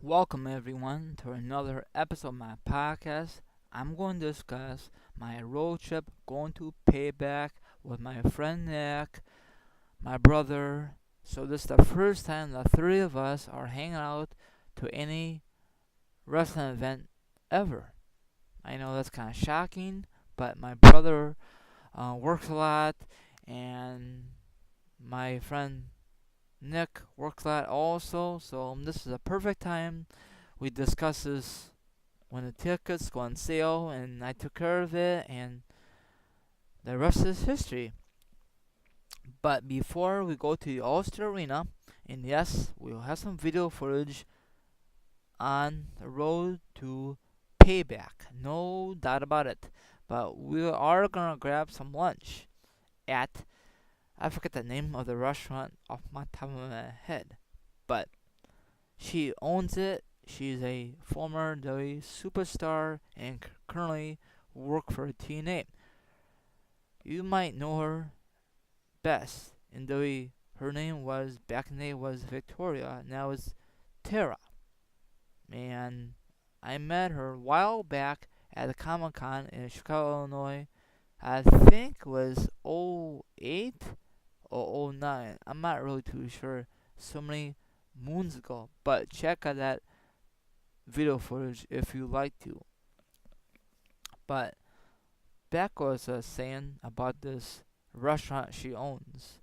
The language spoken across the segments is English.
Welcome everyone to another episode of my podcast. I'm going to discuss my road trip going to payback with my friend Nick, my brother. So this is the first time the three of us are hanging out to any wrestling event ever. I know that's kind of shocking, but my brother works a lot, and my friend Nick works a lot also. So this is a perfect time. We discuss this when the tickets go on sale, and I took care of it, and the rest is history. But before we go to the All-Star Arena, and yes, we'll have some video footage on the road to payback, no doubt about it. But we are gonna grab some lunch at, I forget the name of the restaurant off my top of my head, but she owns it. She's a former WWE superstar and currently work for TNA. You might know her best in WWE. Her name was back in the day was Victoria. Now it's Tara. And I met her a while back at the Comic Con in Chicago, Illinois. I think it was '08 or '09. I'm not really too sure. So many moons ago. But check out that video footage if you like to. But back was saying about this restaurant she owns.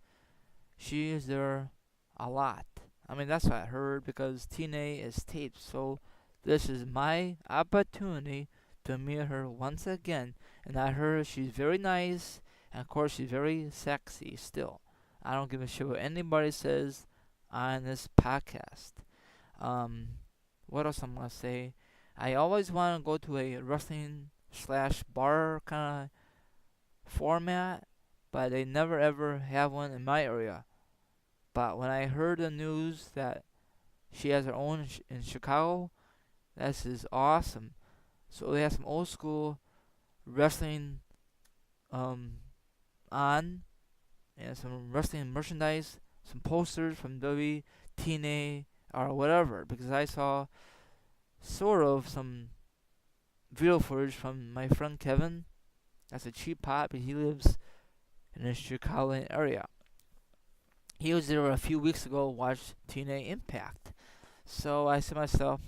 She is there a lot. I mean, that's what I heard because TNA is taped. So this is my opportunity to meet her once again. And I heard she's very nice. And of course, she's very sexy still. I don't give a shit what anybody says on this podcast. Um, what else I'm gonna say? I always want to go to a wrestling slash bar kind of format, but they never ever have one in my area. But when I heard the news that she has her own in Chicago, this is awesome. So they have some old school wrestling um, on, and some wrestling merchandise, some posters from WWE, TNA, or whatever. Because I saw sort of some video footage from my friend Kevin. That's a cheap pot, but he lives in the Chicago area. He was there a few weeks ago, watched TNA Impact. So I said to myself,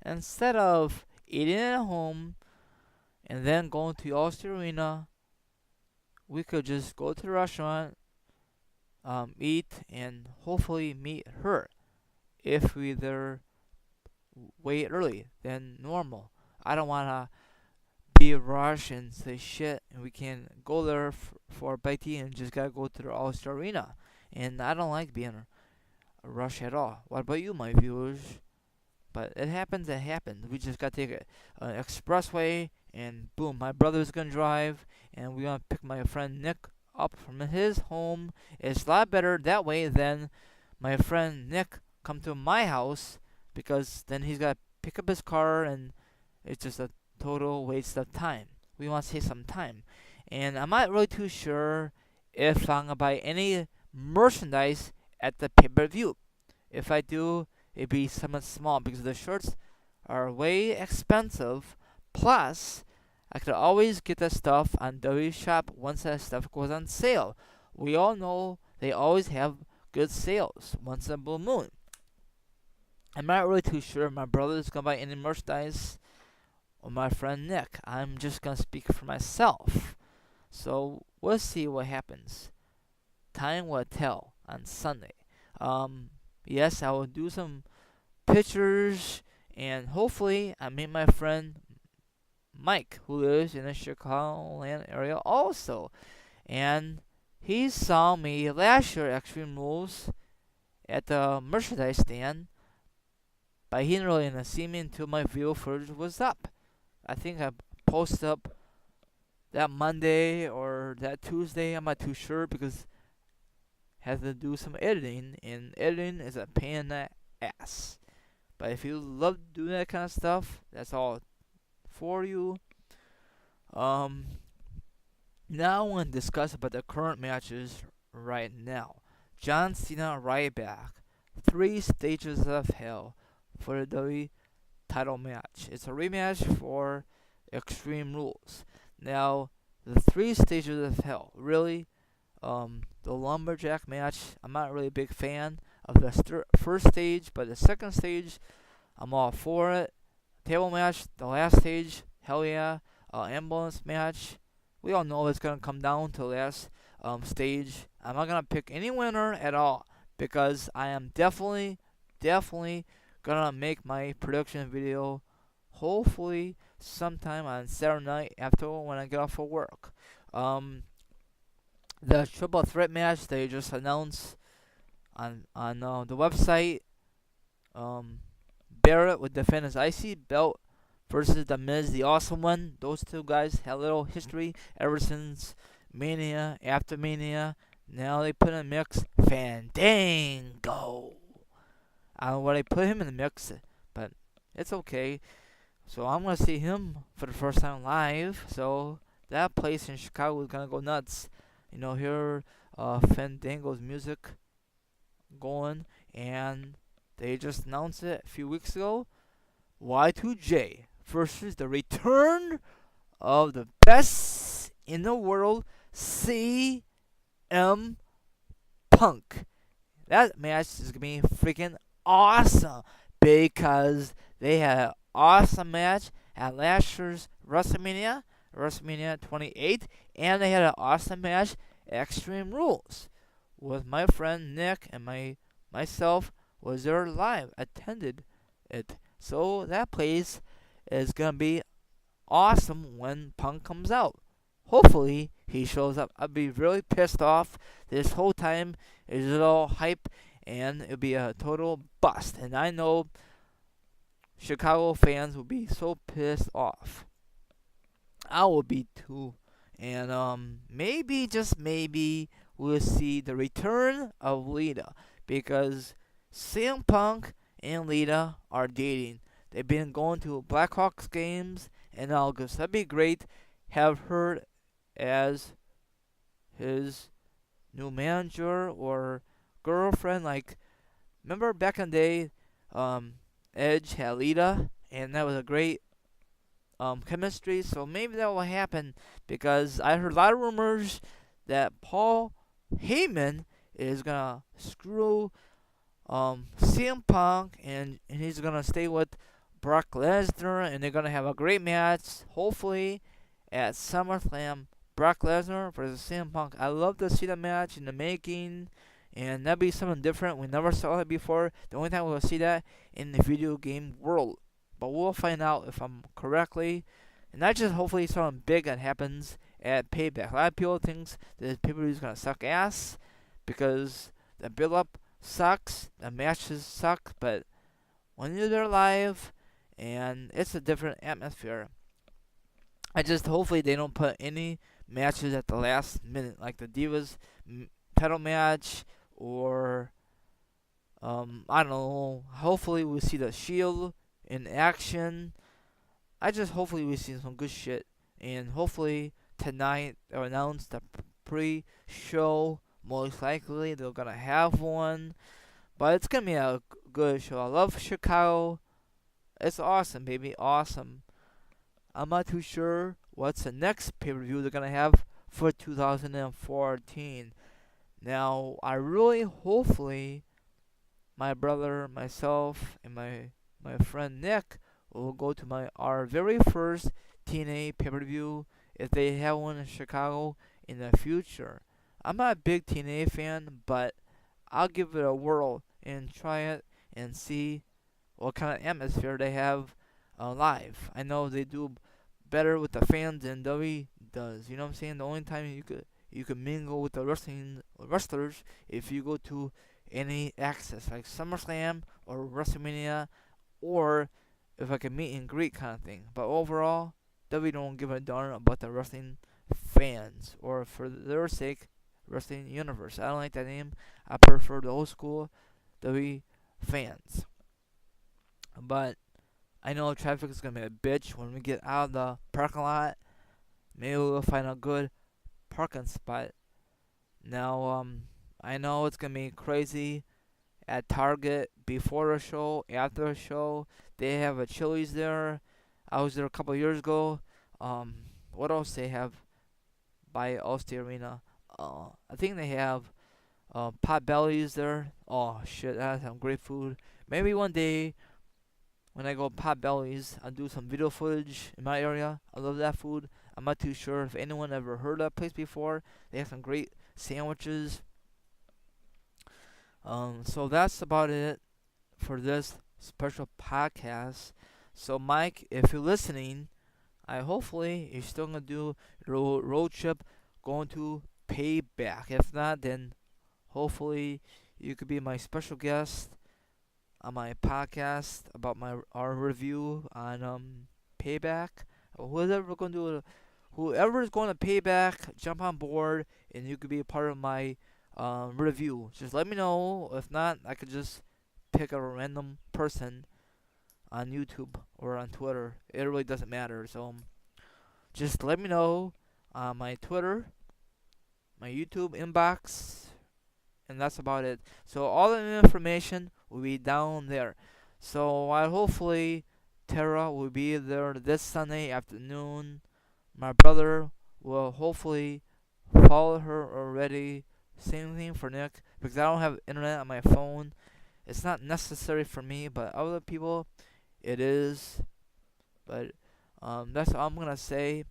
instead of eating at home and then going to the All-Star Arena, we could just go to the restaurant, eat, and hopefully meet her if we there way early than normal. I don't want to be a rush and say shit, and we can go there for a bite to eat and just gotta go to the All-Star Arena. And I don't like being a rush at all. What about you, my viewers? But it happens, it happens. We just gotta take an expressway, and boom, my brother's gonna drive, and we're gonna pick my friend Nick up from his home. It's a lot better that way than my friend Nick come to my house, because then he's gotta pick up his car, and it's just a total waste of time. We want to save some time. And I'm not really too sure if I'm gonna buy any merchandise at the pay-per-view. If I do, it'd be somewhat small because the shirts are way expensive. Plus, I could always get the stuff on W Shop once that stuff goes on sale. We all know they always have good sales once in a blue moon. I'm not really too sure if my brother's gonna buy any merchandise or my friend Nick. I'm just gonna speak for myself. So we'll see what happens. Time will tell on Sunday. Yes, I will do some pictures, and hopefully I meet my friend Mike, who lives in the Chicagoland area also. And he saw me last year at Extreme Rules at the merchandise stand, but he didn't really see me until my video footage was up. I think I posted up that Monday or that Tuesday. I'm not too sure because had to do some editing, and editing is a pain in the ass. But if you love doing that kind of stuff, that's all for you. Now I want to discuss about the current matches right now. John Cena Ryback, 3 stages of hell, for the WWE title match. It's a rematch for Extreme Rules. Now, the three stages of hell. Really, the lumberjack match, I'm not really a big fan of the first stage, but the second stage, I'm all for it. Table match, the last stage, hell yeah. Ambulance match, we all know it's gonna come down to the last stage. I'm not gonna pick any winner at all because I am definitely gonna make my prediction video. Hopefully, sometime on Saturday night after when I get off of work. The triple threat match they just announced on the website. Um, Barrett would defend his IC belt versus The Miz, the Awesome One. Those two guys had a little history ever since Mania, after Mania. Now they put in the mix Fandango. I don't know why they put him in the mix, but it's okay. So I'm gonna see him for the first time live. So that place in Chicago is gonna go nuts. Hear Fandango's music going, and they just announced it a few weeks ago. Y2J versus the return of the best in the world, CM Punk. That match is gonna be freaking awesome because they had an awesome match at last year's WrestleMania 28, and they had an awesome match at Extreme Rules with my friend Nick and myself was there live, attended it. So that place is gonna be awesome when Punk comes out. Hopefully he shows up. I'd be really pissed off this whole time. It's all hype and it'll be a total bust. And I know Chicago fans will be so pissed off. I will be too. And maybe, just maybe, we'll see the return of Lita because CM Punk and Lita are dating. They've been going to Blackhawks games in August. That'd be great. Have her as his new manager or girlfriend. Like, remember back in the day, Edge had Lita, and that was a great chemistry. So maybe that will happen because I heard a lot of rumors that Paul Heyman is gonna screw CM Punk and he's gonna stay with Brock Lesnar and they're gonna have a great match. Hopefully at SummerSlam, Brock Lesnar versus CM Punk. I love to see the match in the making, and that'd be something different. We never saw it before. The only time we'll see that in the video game world. But we'll find out if I'm correctly. And not just hopefully something big that happens at Payback. A lot of people think that pay-per-view is gonna suck ass because the build-up sucks, the matches suck, but when you're there live, and it's a different atmosphere. I just hopefully they don't put any matches at the last minute, like the Divas title match, or I don't know. Hopefully we see the Shield in action. I just hopefully we see some good shit, and hopefully tonight they'll announce the pre-show. Most likely they're gonna have one, but it's gonna be a good show. I love Chicago. It's awesome, baby, awesome. I'm not too sure what's the next pay-per-view they're gonna have for 2014. Now, I really, hopefully, my brother, myself, and my friend Nick will go to our very first TNA pay-per-view if they have one in Chicago in the future. I'm not a big TNA fan, but I'll give it a whirl and try it and see what kind of atmosphere they have live. I know they do better with the fans than WWE does. You know what I'm saying? The only time you could mingle with the wrestlers if you go to any access like SummerSlam or WrestleMania, or if I can meet and greet kind of thing. But overall, WWE don't give a darn about the wrestling fans, or for their sake, wrestling universe. I don't like that name. I prefer the old school WWE fans. But I know traffic is gonna be a bitch when we get out of the parking lot. Maybe we'll find a good parking spot. Now, I know it's gonna be crazy at Target before the show, after the show. They have a Chili's there. I was there a couple of years ago. Um, what else they have by Allstate Arena? I think they have pot bellies there. Oh shit, that's some great food. Maybe one day when I go pot bellies, I'll do some video footage in my area. I love that food. I'm not too sure if anyone ever heard of that place before. They have some great sandwiches. So that's about it for this special podcast. So Mike, if you're listening, I hopefully you're still gonna do road trip going to payback. If not, then hopefully you could be my special guest on my podcast about our review on payback. Whoever's going to payback, jump on board, and you could be a part of my review. Just let me know. If not, I could just pick a random person on YouTube or on Twitter. It really doesn't matter. So just let me know on my Twitter, my YouTube inbox, and that's about it. So all the information will be down there. So I hopefully Tara will be there this Sunday afternoon. My brother will hopefully follow her already. Same thing for Nick, because I don't have internet on my phone. It's not necessary for me, but other people it is. But that's all I'm gonna say.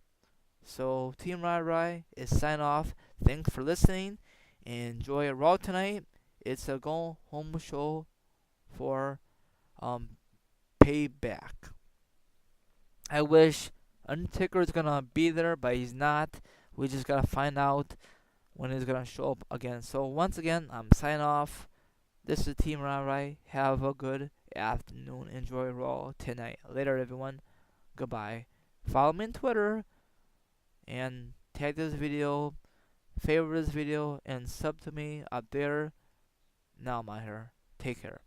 So Team Rai Rai is sign off. Thanks for listening. Enjoy Raw tonight. It's a go home show for um payback. I wish Undertaker is gonna be there, but he's not. We just gotta find out when he's gonna show up again. So once again, I'm signing off. This is Team Rai Rai. Have a good afternoon. Enjoy Raw tonight. Later, everyone. Goodbye. Follow me on Twitter and tag this video, favorite this video, and sub to me up there. Now I'm out here. Take care.